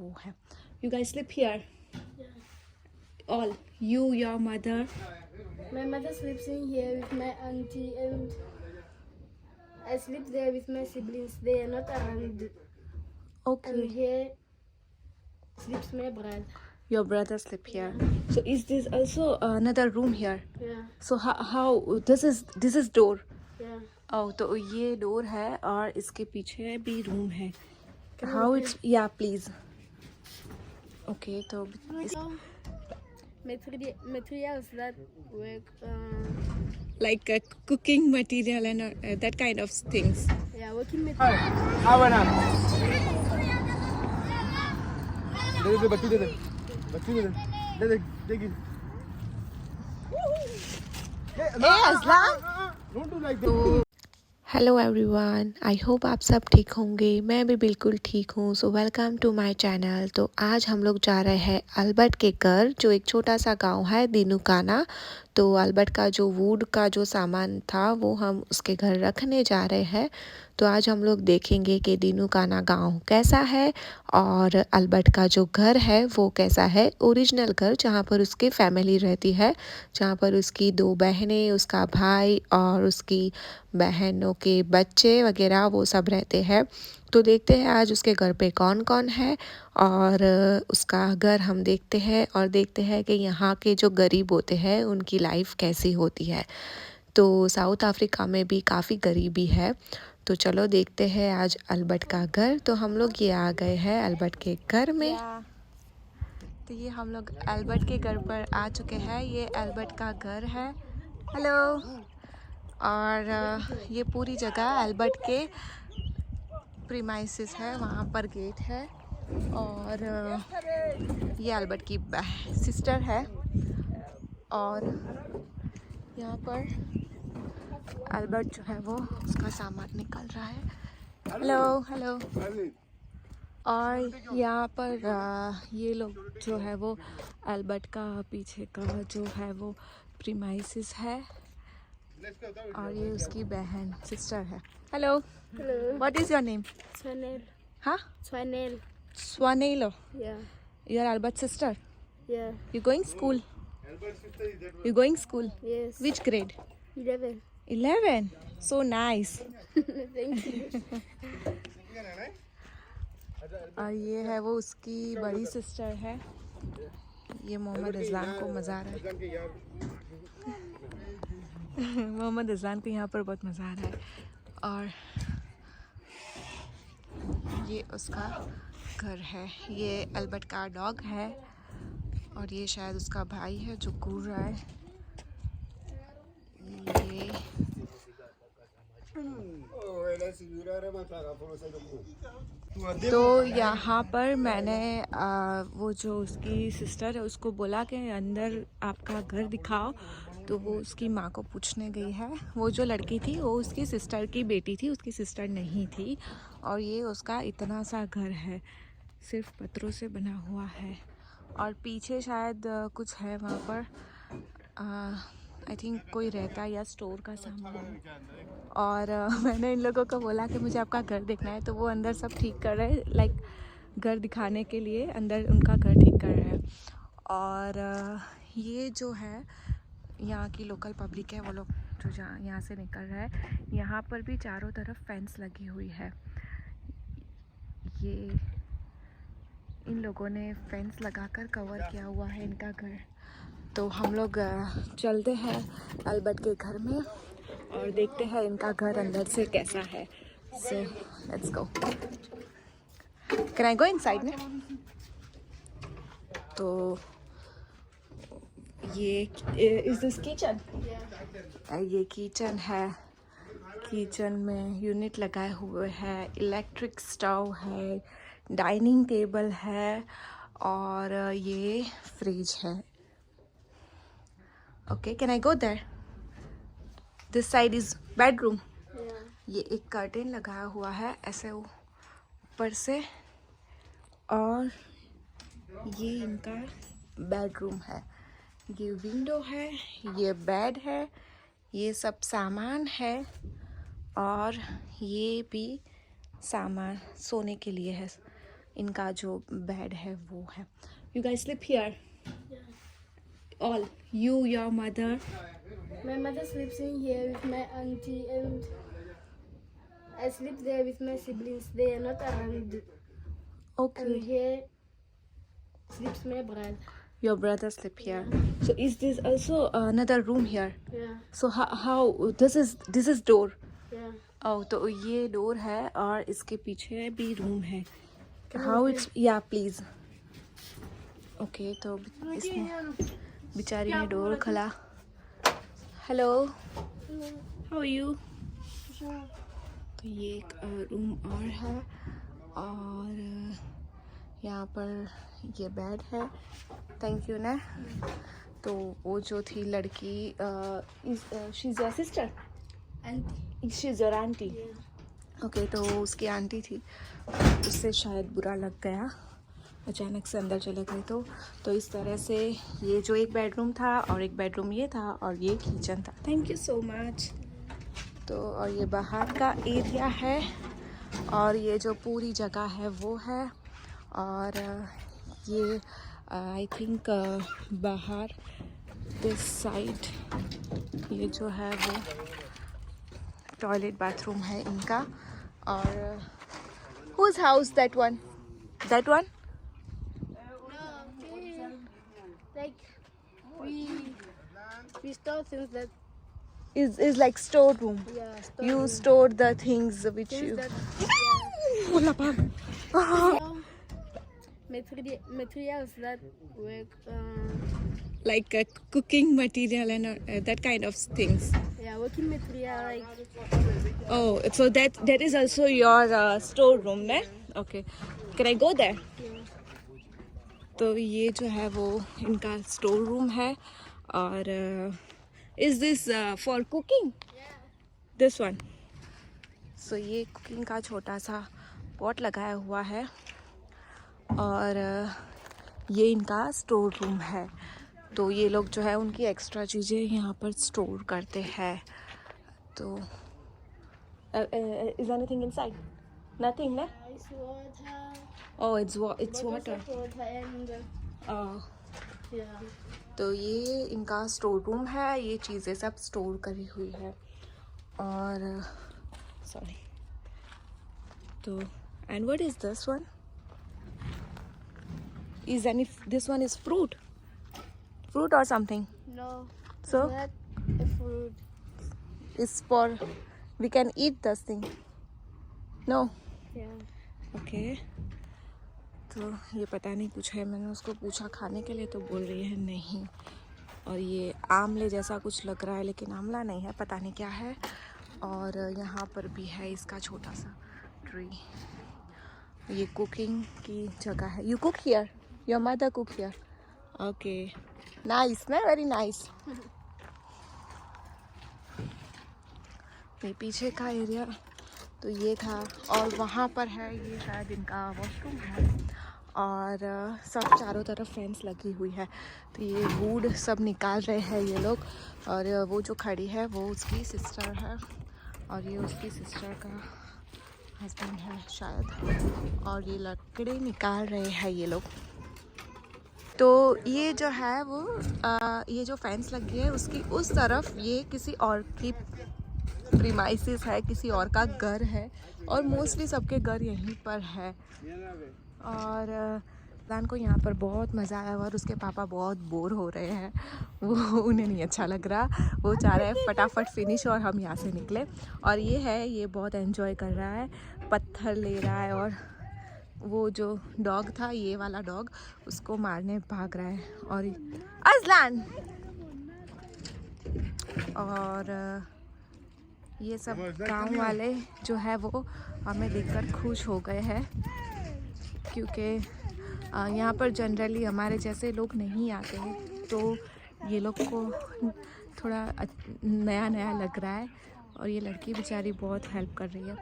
वो है. You guys sleep here? Yeah. All? You, your mother? My mother sleeps in here with my auntie, and I sleep there with my siblings. They are not around. Okay. And here sleeps my brother. Your brother sleep here. So is this also another room here? Yeah. So how this is door? Yeah. Oh, तो ये door है और इसके पीछे भी room है. Can you How open? it's yeah please. Okay, तो Materials that work. like cooking material and that kind of things. Yeah, working materials. दे बत्ती दे बत्ती दे देगी don't do like that. Hello everyone, I hope आप सब ठीक होंगे. मैं भी बिल्कुल ठीक हूँ. So welcome to my channel. तो आज हम लोग जा रहे हैं अल्बर्ट के घर, जो एक छोटा सा गांव है दिनुकाना. तो अल्बर्ट का जो वुड का जो सामान था वो हम उसके घर रखने जा रहे हैं. तो आज हम लोग देखेंगे कि दिनुकाना गांव कैसा है और अल्बर्ट का जो घर है वो कैसा है. ओरिजिनल घर जहाँ पर उसकी फैमिली रहती है, जहाँ पर उसकी 2 बहनें, उसका भाई और उसकी बहनों के बच्चे वगैरह वो सब रहते हैं. तो देखते हैं आज उसके घर पे कौन कौन है और उसका घर हम देखते हैं और देखते हैं कि यहाँ के जो गरीब होते हैं उनकी लाइफ कैसी होती है. तो साउथ अफ्रीका में भी काफ़ी गरीबी है. तो चलो देखते हैं आज अल्बर्ट का घर. तो हम लोग ये आ गए हैं अल्बर्ट के घर में. तो ये हम लोग अल्बर्ट के घर पर आ चुके हैं. ये अल्बर्ट का घर है. हेलो. और ये पूरी जगह अल्बर्ट के प्रीमाइसेस है. वहाँ पर गेट है और ये अल्बर्ट की सिस्टर है. और यहाँ पर अल्बर्ट जो है वो उसका सामान निकाल रहा है. Hello hello. और यहाँ पर ये लोग जो है वो अल्बर्ट का पीछे का जो है वो प्रीमाइसेस है और ये उसकी बहन सिस्टर है. Hello. Hello. What is your name? Swanel. हाँ, Swanel. स्वानेलो. Yeah. Your Albert sister. Yeah. You going school? You going school? Yes. Which grade? 11. 11. So nice. Thank you. और ये है वो उसकी बड़ी सिस्टर है. ये मोहम्मद इज़लान को मज़ा आ रहा है. मोहम्मद इज़लान को यहाँ पर बहुत मज़ा आ रहा है. और ये उसका घर है. ये अल्बर्ट का डॉग है और ये शायद उसका भाई है जो घूर रहा है. ये तो यहाँ पर मैंने वो जो उसकी सिस्टर है उसको बोला कि अंदर आपका घर दिखाओ. तो वो उसकी माँ को पूछने गई है. वो जो लड़की थी वो उसकी सिस्टर की बेटी थी, उसकी सिस्टर नहीं थी. और ये उसका इतना सा घर है, सिर्फ पत्थरों से बना हुआ है. और पीछे शायद कुछ है वहाँ पर. आई थिंक कोई रहता है या स्टोर का सामान. और मैंने इन लोगों को बोला कि मुझे आपका घर देखना है. तो वो अंदर सब ठीक कर रहे हैं, लाइक घर दिखाने के लिए अंदर उनका घर ठीक कर रहे हैं. और ये जो है यहाँ की लोकल पब्लिक है, वो लोग जो यहाँ से निकल रहा है. यहाँ पर भी चारों तरफ फेंस लगी हुई है. ये इन लोगों ने फेंस लगाकर कवर किया हुआ है इनका घर. तो हम लोग चलते हैं अल्बर्ट के घर में और देखते हैं इनका घर अंदर से कैसा है. So let's go. Can I go inside ना? तो ये इज दिस किचन. ये किचन है. किचन में यूनिट लगाए हुए हैं, इलेक्ट्रिक स्टोव है, डाइनिंग टेबल है और ये फ्रिज है. Okay, can I go there? This side is bedroom. Yeah. ये एक कर्टेन लगाया हुआ है ऐसे ऊपर से और ये इनका बेडरूम है. ये विंडो है, ये बेड है, ये सब सामान है और ये भी सामान सोने के लिए है. इनका जो बेड है वो है. You guys sleep here? All? You, your mother? My mother sleeps in here with my auntie, and I sleep there with my siblings. They are not around. Okay. And here sleeps my brother. Your brother sleep here. So is this also another room here? Yeah, So how this is door? yeah. Oh, तो ये door है और इसके पीछे भी room है. How it's yeah please. Okay, तो इसमें बेचारी ने डोर खोला. Hello. How are you? तो ये एक रूम और है और यहाँ पर ये बेड है. थैंक यू ना. तो वो जो थी लड़की she is your sister? Auntie. She is your aunty? Yeah. Okay, तो उसकी आंटी थी, उससे शायद बुरा लग गया, अचानक से अंदर चले गए. तो इस तरह से ये जो एक बेडरूम था और एक बेडरूम ये था और ये किचन था. Thank you so much. तो और ये बाहर का एरिया है और ये जो पूरी जगह है वो है. और ये आई थिंक बाहर दिस साइड ये जो है वो टॉयलेट बाथरूम है इनका. और whose house that one? That one? No, like we store things that Is like store room. store You room. store the things which Things you. that Bola bag. materials that work. Like cooking material and that kind of things. Yeah, working material like Oh, so that is also your storeroom, ne? Okay. Can I go there? तो ये जो है वो इनका store room है. और is this for cooking? This one. So ये cooking का छोटा सा पॉट लगाया हुआ है और ये इनका स्टोर रूम है. तो ये लोग जो है उनकी एक्स्ट्रा चीज़ें यहाँ पर स्टोर करते हैं. तो इज एनीथिंग इनसाइड? नथिंग ना? ice water. Oh it's bottles water. of water and yeah. तो ये इनका स्टोर रूम है. ये चीज़ें सब स्टोर करी हुई है. और सॉरी. तो and what is this one? Is this one is fruit or something? No, So not a fruit. it's for we can eat this thing. No. Yeah. Okay. तो ये पता नहीं कुछ है. मैंने उसको पूछा खाने के लिए तो बोल रही है नहीं. और ये आमले जैसा कुछ लग रहा है लेकिन आमला नहीं है, पता नहीं क्या है. और यहाँ पर भी है इसका छोटा सा ट्री. ये कुकिंग की जगह है. You cook here? Your mother cook here? Okay, nice ना, वेरी नाइस. ये पीछे का एरिया तो ये था. और वहाँ पर है ये शायद इनका वॉशरूम है. और सब चारों तरफ फेंस लगी हुई है. तो ये वुड सब निकाल रहे हैं ये लोग. और वो जो खड़ी है वो उसकी सिस्टर है और ये उसकी सिस्टर का हस्बैंड है शायद. और ये लकड़ी निकाल रहे हैं ये लोग. तो ये जो है वो ये जो फेंस लगी है उसकी उस तरफ ये किसी और की प्रीमाइसिस है, किसी और का घर है. और मोस्टली सबके घर यहीं पर है. और दान को यहाँ पर बहुत मज़ा आया और उसके पापा बहुत बोर हो रहे हैं. वो उन्हें नहीं अच्छा लग रहा. वो चाह रहे हैं फटाफट फिनिश और हम यहाँ से निकले. और ये है, ये बहुत एंजॉय कर रहा है, पत्थर ले रहा है. और वो जो डॉग था, ये वाला डॉग, उसको मारने भाग रहा है. और अज़लान और ये सब गांव वाले जो है वो हमें देखकर खुश हो गए हैं क्योंकि यहाँ पर जनरली हमारे जैसे लोग नहीं आते हैं. तो ये लोग को थोड़ा नया नया लग रहा है. और ये लड़की बेचारी बहुत हेल्प कर रही है.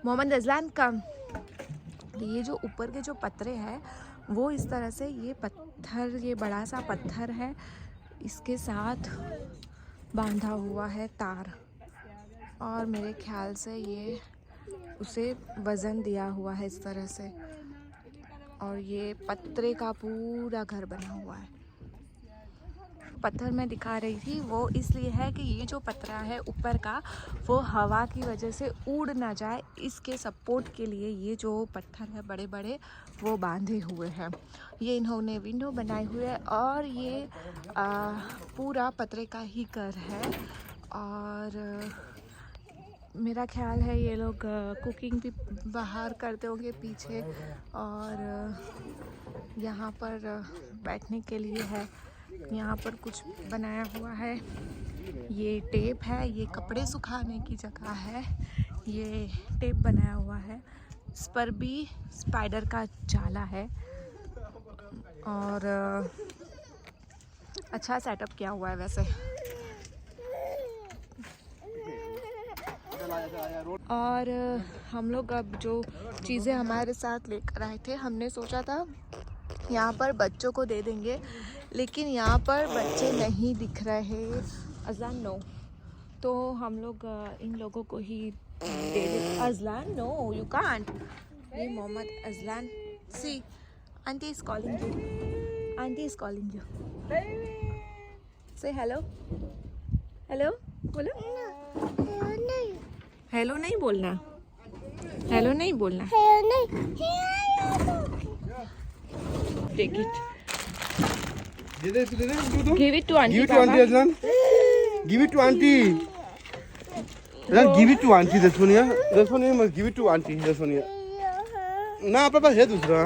मोहम्मद अज़लान कम. ये जो ऊपर के जो पत्रे हैं वो इस तरह से, ये पत्थर, ये बड़ा सा पत्थर है, इसके साथ बांधा हुआ है तार. और मेरे ख्याल से ये उसे वज़न दिया हुआ है इस तरह से. और ये पत्थर का पूरा घर बना हुआ है। पत्थर मैं दिखा रही थी वो इसलिए है कि ये जो पत्थर है ऊपर का वो हवा की वजह से उड़ ना जाए, इसके सपोर्ट के लिए ये जो पत्थर है बड़े बड़े वो बांधे हुए हैं। ये इन्होंने विंडो बनाई हुई है और ये पूरा पत्थर का ही घर है। और मेरा ख्याल है ये लोग कुकिंग भी बाहर करते होंगे पीछे, और यहाँ पर बैठने के लिए है। यहाँ पर कुछ बनाया हुआ है, ये टेप है, ये कपड़े सुखाने की जगह है, ये टेप बनाया हुआ है। इस पर भी स्पाइडर का जाला है और अच्छा सेटअप किया हुआ है वैसे। और हम लोग अब जो चीज़ें हमारे साथ लेकर आए थे, हमने सोचा था यहाँ पर बच्चों को दे देंगे, लेकिन यहाँ पर बच्चे नहीं दिख रहे। अज़लान नो, तो हम लोग इन लोगों को ही दे दें। Azlan no, you can't. ये Mohammad Azlan, see aunty is calling you, aunty is calling you, say hello hello बोलो। हेलो नहीं बोलना, हेलो नहीं बोलना। Take it, give it to aunty. Give it to auntie, Azlan. Give it to auntie. Azlan, give it to auntie. This one, yeah. This one, you must give it to auntie. This one, yeah. ना आपके पास है दूसरा,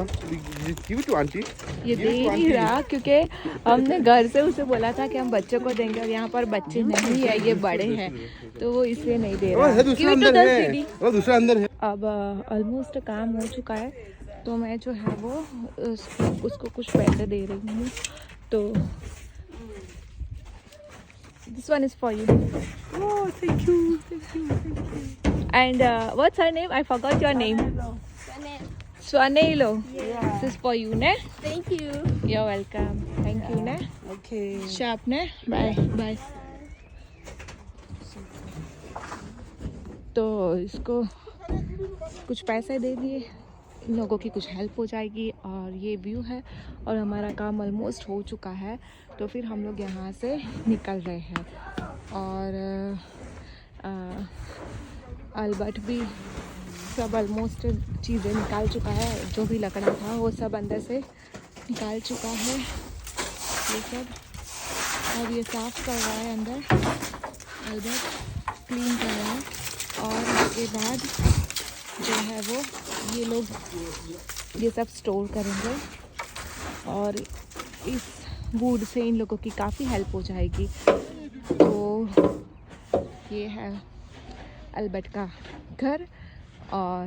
give it to auntie. ये दे नहीं रहा क्योंकि हमने घर से उसे बोला था कि हम बच्चों को देंगे और यहाँ पर बच्चे नहीं है, ये बड़े हैं, तो वो इसलिए नहीं दे रहा। दूसरा अंदर है, वो दूसरा अंदर है। अब ऑलमोस्ट काम हो चुका है, तो मैं जो है वो उसको कुछ पैसे दे रही हूँ। तो this one is for you. Oh, thank you, thank you, thank you. And what's her name? I forgot your name. Swanelo. Yeah. This is for you, ne? Thank you. You're welcome. Thank you, ne? Okay. Sharp, ne? Bye, bye. तो इसको कुछ पैसे दे दिए, इन लोगों की कुछ help हो जाएगी। और ये व्यू है और हमारा काम ऑलमोस्ट हो चुका है, तो फिर हम लोग यहाँ से निकल रहे हैं। और अल्बर्ट भी सब ऑलमोस्ट चीज़ें निकाल चुका है, जो भी लकड़ा था वो सब अंदर से निकाल चुका है ये सब। अब ये साफ़ कर रहा है अंदर, अल्बर्ट क्लीन कर रहा है। और उसके बाद जो है वो ये लोग ये सब स्टोर करेंगे और इस वुड से इन लोगों की काफ़ी हेल्प हो जाएगी। तो ये है अल्बर्ट का घर और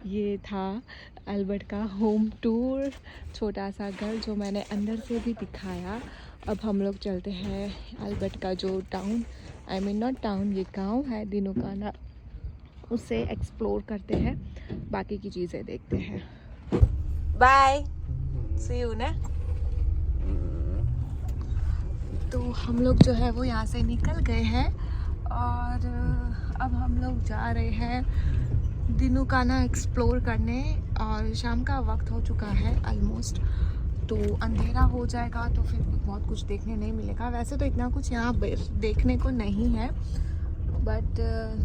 ये था अल्बर्ट का होम टूर, छोटा सा घर जो मैंने अंदर से भी दिखाया। अब हम लोग चलते हैं अल्बर्ट का जो town, I mean not town, ये गांव है दिनुकाना, उसे एक्सप्लोर करते हैं, बाकी की चीज़ें देखते हैं। बाय, सी यू ना। तो हम लोग जो है वो यहाँ से निकल गए हैं और अब हम लोग जा रहे हैं दिनुकाना एक्सप्लोर करने। और शाम का वक्त हो चुका है ऑलमोस्ट, तो अंधेरा हो जाएगा तो फिर बहुत कुछ देखने नहीं मिलेगा। वैसे तो इतना कुछ यहाँ देखने को नहीं है, बट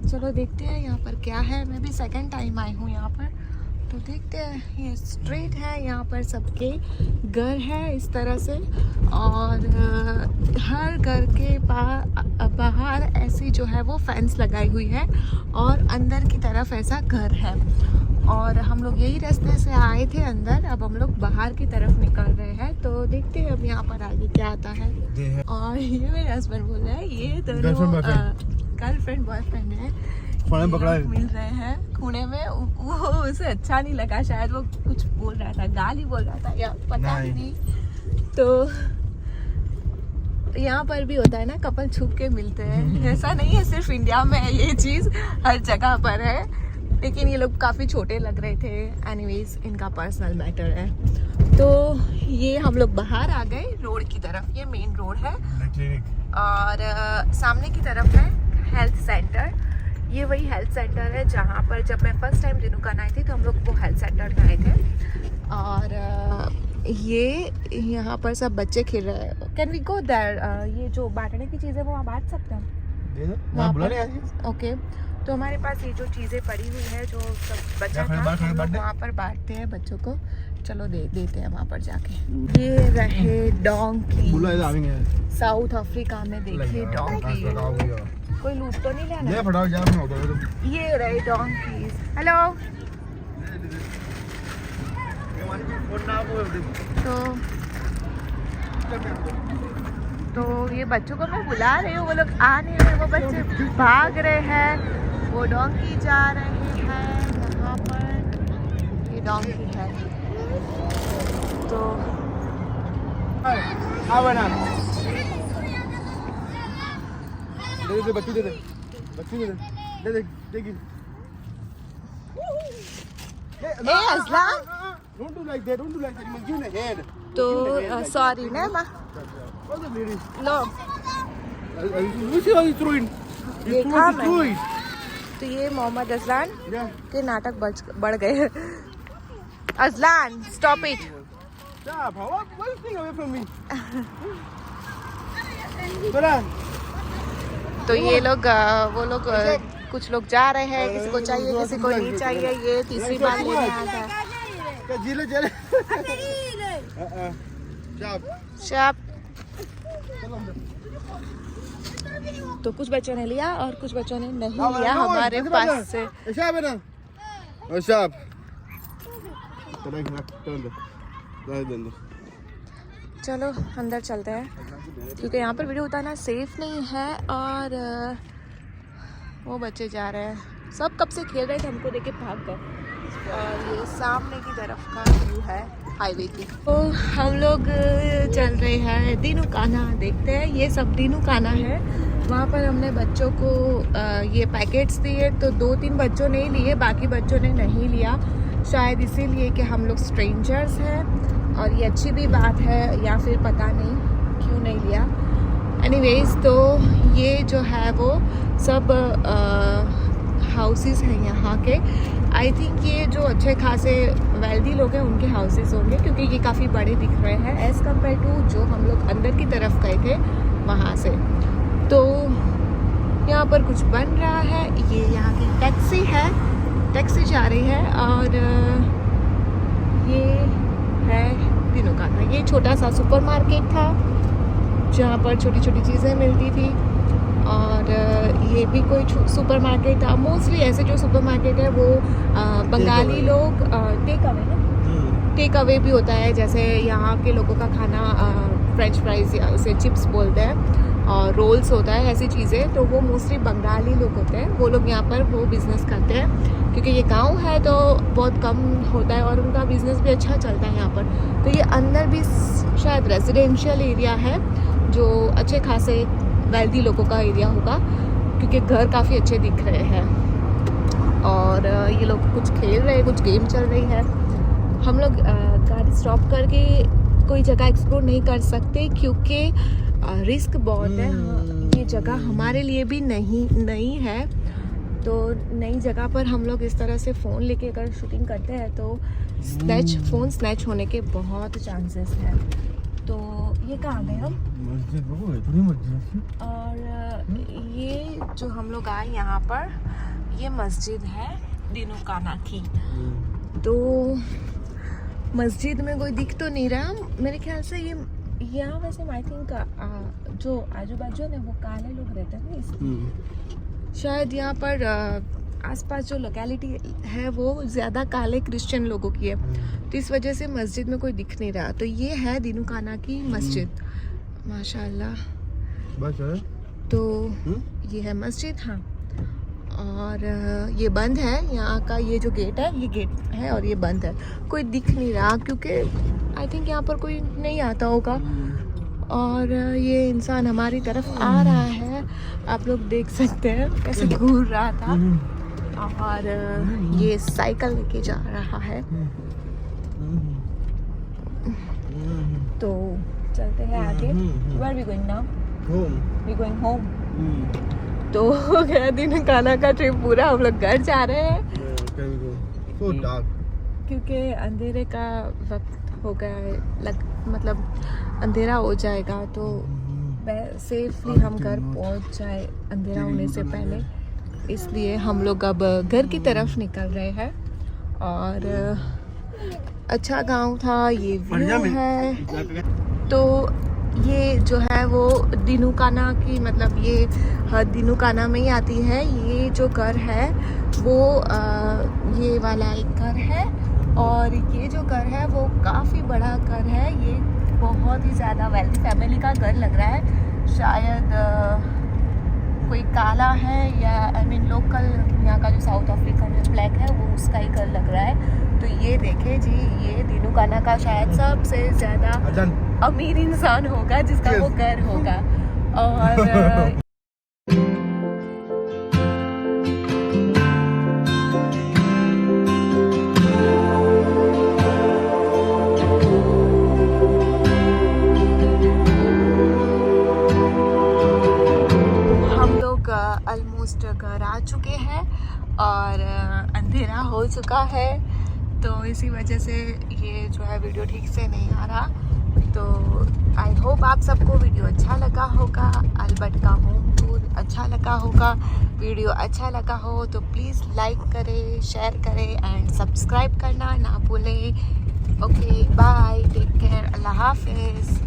चलो देखते हैं यहाँ पर क्या है। मैं भी सेकंड टाइम आई हूँ यहाँ पर, तो देखते हैं। ये स्ट्रीट है, यहाँ पर सबके घर है इस तरह से, और हर घर के बाहर ऐसी जो है वो फेंस लगाई हुई है और अंदर की तरफ ऐसा घर है। और हम लोग यही रास्ते से आए थे अंदर, अब हम लोग बाहर की तरफ निकल रहे हैं, तो देखते हैं अब यहाँ पर आगे क्या आता है। और ये मेरे हस्बैंड बोल रहे हैं ये दोनों गर्लफ्रेंड बॉयफ्रेंड है, मिल रहे हैं खूने में। वो उसे अच्छा नहीं लगा, शायद वो कुछ बोल रहा था, गाली बोल रहा था या पता नहीं। तो यहाँ पर भी होता है ना, कपल छुप के मिलते हैं, ऐसा नहीं है सिर्फ इंडिया में है ये चीज़, हर जगह पर है। लेकिन ये लोग काफ़ी छोटे लग रहे थे, एनीवेज इनका पर्सनल मैटर है। तो ये हम लोग बाहर आ गए रोड की तरफ, ये मेन रोड है और सामने की तरफ है हेल्थ सेंटर। ये वही हेल्थ सेंटर है जहाँ पर जब मैं फर्स्ट टाइम दिनुकाना आई थी तो हम लोग वो हेल्थ सेंटर में आए थे। और ये यहाँ पर सब बच्चे खेल रहे हैं. Can we go there? ये जो बांटने की चीज़ है वो वहाँ बांट सकते हैं हम वहाँ पर? ओके. तो हमारे पास ये जो चीज़ें पड़ी हुई है जो सब बच्चा था हम लोग वहाँ पर बांटते हैं बच्चों को. चलो देते हैं वहाँ पर जाके. ये रहे डोंकी. साउथ अफ्रीका में देखिए डोंकी. कोई लूट तो नहीं लेना. ये रहे डोंकीज. हेलो. तो ये बच्चों को मैं बुला रही हूँ, वो लोग आ नहीं रहे. वो बच्चे भाग रहे हैं. वो डोंकी जा रहे हैं यहाँ पर. ये डोंकी है. तो बच्ची दे दे. Don't do like that. You must give me a hand. तो सॉरी ना माँ. लो. You see how you throw it? You throw it. तो ये मोहम्मद अजलान के नाटक बढ़ गए. Azlan, stop it. Stop. Why you staying away from me? तो ये लोग वो लोग कुछ लोग जा रहे हैं. किसी को चाहिए किसी को नहीं चाहिए. ये तीसरी बार लेने आया था. शाप. तो कुछ बच्चों ने लिया और कुछ बच्चों ने नहीं लिया हमारे पास से. चलो अंदर चलते हैं क्योंकि यहाँ पर वीडियो उतारना सेफ नहीं है. और वो बच्चे जा रहे हैं. सब कब से खेल रहे थे हमको देख के भाग गए. और ये सामने की तरफ का व्यू है हाईवे की. तो हम लोग चल रहे हैं दिनुकाना. देखते हैं. ये सब दिनुकाना है. वहाँ पर हमने बच्चों को ये पैकेट्स दिए तो 2-3 बच्चों ने लिए, बाकी बच्चों ने नहीं लिया. शायद इसीलिए कि हम लोग स्ट्रेंजर्स हैं और ये अच्छी भी बात है या फिर पता नहीं क्यों नहीं लिया. एनीवेज तो ये जो है वो सब हाउसेस हैं यहाँ के. आई थिंक ये जो अच्छे खासे वेल्दी लोग हैं उनके हाउसेस होंगे क्योंकि ये काफ़ी बड़े दिख रहे हैं एज़ कम्पेयर टू जो हम लोग अंदर की तरफ गए थे वहाँ से. तो यहाँ पर कुछ बन रहा है. ये यहाँ की टैक्सी है. टैक्सी जा रही है. और ये है दिनुकाना. ये छोटा सा सुपरमार्केट था जहाँ पर छोटी छोटी चीज़ें मिलती थी. और ये भी कोई सुपरमार्केट था. मोस्टली ऐसे जो सुपरमार्केट है वो बंगाली लोग टेक अवे भी होता है. जैसे यहाँ के लोगों का खाना फ्रेंच फ्राइज या उसे चिप्स बोलते हैं और रोल्स होता है ऐसी चीज़ें. तो वो मोस्टली बंगाली लोग होते हैं. वो लोग यहाँ पर वो बिज़नेस करते हैं क्योंकि ये गांव है तो बहुत कम होता है और उनका बिज़नेस भी अच्छा चलता है यहाँ पर. तो ये अंदर भी शायद रेजिडेंशियल एरिया है जो अच्छे खासे वेल्दी लोगों का एरिया होगा क्योंकि घर काफ़ी अच्छे दिख रहे हैं. और ये लोग कुछ खेल रहे हैं, कुछ गेम चल रही है. हम लोग गाड़ी स्टॉप करके कोई जगह एक्सप्लोर नहीं कर सकते क्योंकि रिस्क बहुत है. ये जगह हमारे लिए भी नई है. तो नई जगह पर हम लोग इस तरह से फ़ोन लेके अगर शूटिंग करते हैं तो फ़ोन स्नैच होने के बहुत चांसेस हैं. तो ये कहाँ गए हम? और ये जो हम लोग आए यहाँ पर ये मस्जिद है दिनुकाना की. तो मस्जिद में कोई दिख तो नहीं रहा मेरे ख्याल से. ये यहाँ वैसे आई थिंक जो आजू बाजू है वो काले लोग रहते हैं इसमें. शायद यहाँ पर आसपास जो लोकेलिटी है वो ज़्यादा काले क्रिश्चियन लोगों की है तो इस वजह से मस्जिद में कोई दिख नहीं रहा. तो ये है दिनुकाना की मस्जिद. माशाल्लाह. तो ये है मस्जिद. हाँ. और ये बंद है. यहाँ का ये जो गेट है ये गेट है और ये बंद है. कोई दिख नहीं रहा क्योंकि आई थिंक यहाँ पर कोई नहीं आता होगा. और ये इंसान हमारी तरफ आ रहा है. आप लोग देख सकते हैं कैसे घूर रहा था. और ये साइकिल लेके जा रहा है. तो चलते हैं आगे. Where are we going now? Home. We going home. तो हो गया दिनुकाना का ट्रिप पूरा. हम लोग घर जा रहे हैं. So dark. क्योंकि अंधेरे का वक्त हो गया है, मतलब अंधेरा हो जाएगा तो सेफली हम घर पहुंच जाए अंधेरा होने से पहले, इसलिए हम लोग अब घर की तरफ निकल रहे हैं। और अच्छा गांव था, ये व्यू है। तो ये जो है वो दिनुकाना की, मतलब ये दिनुकाना में ही आती है। ये जो घर है वो ये वाला एक घर है, और ये जो घर है वो काफ़ी बड़ा घर है। ये बहुत ही ज़्यादा वेल्दी फैमिली का घर लग रहा है। शायद कोई काला है या आई मीन लोकल यहाँ का जो साउथ अफ्रीका में ब्लैक है वो उसका ही घर लग रहा है। तो ये देखे जी, ये दिनुकाना का शायद सबसे ज़्यादा अमीर इंसान होगा जिसका वो घर होगा। और ऑलमोस्ट घर आ चुके हैं और अंधेरा हो चुका है, तो इसी वजह से ये जो है वीडियो ठीक से नहीं आ रहा। तो आई होप आप सबको वीडियो अच्छा लगा होगा, अल्बर्ट का होम टूर अच्छा लगा होगा। वीडियो अच्छा लगा हो तो प्लीज़ लाइक करें, शेयर करें एंड सब्सक्राइब करना ना भूलें। ओके बाय, टेक केयर, अल्लाह हाफिज़।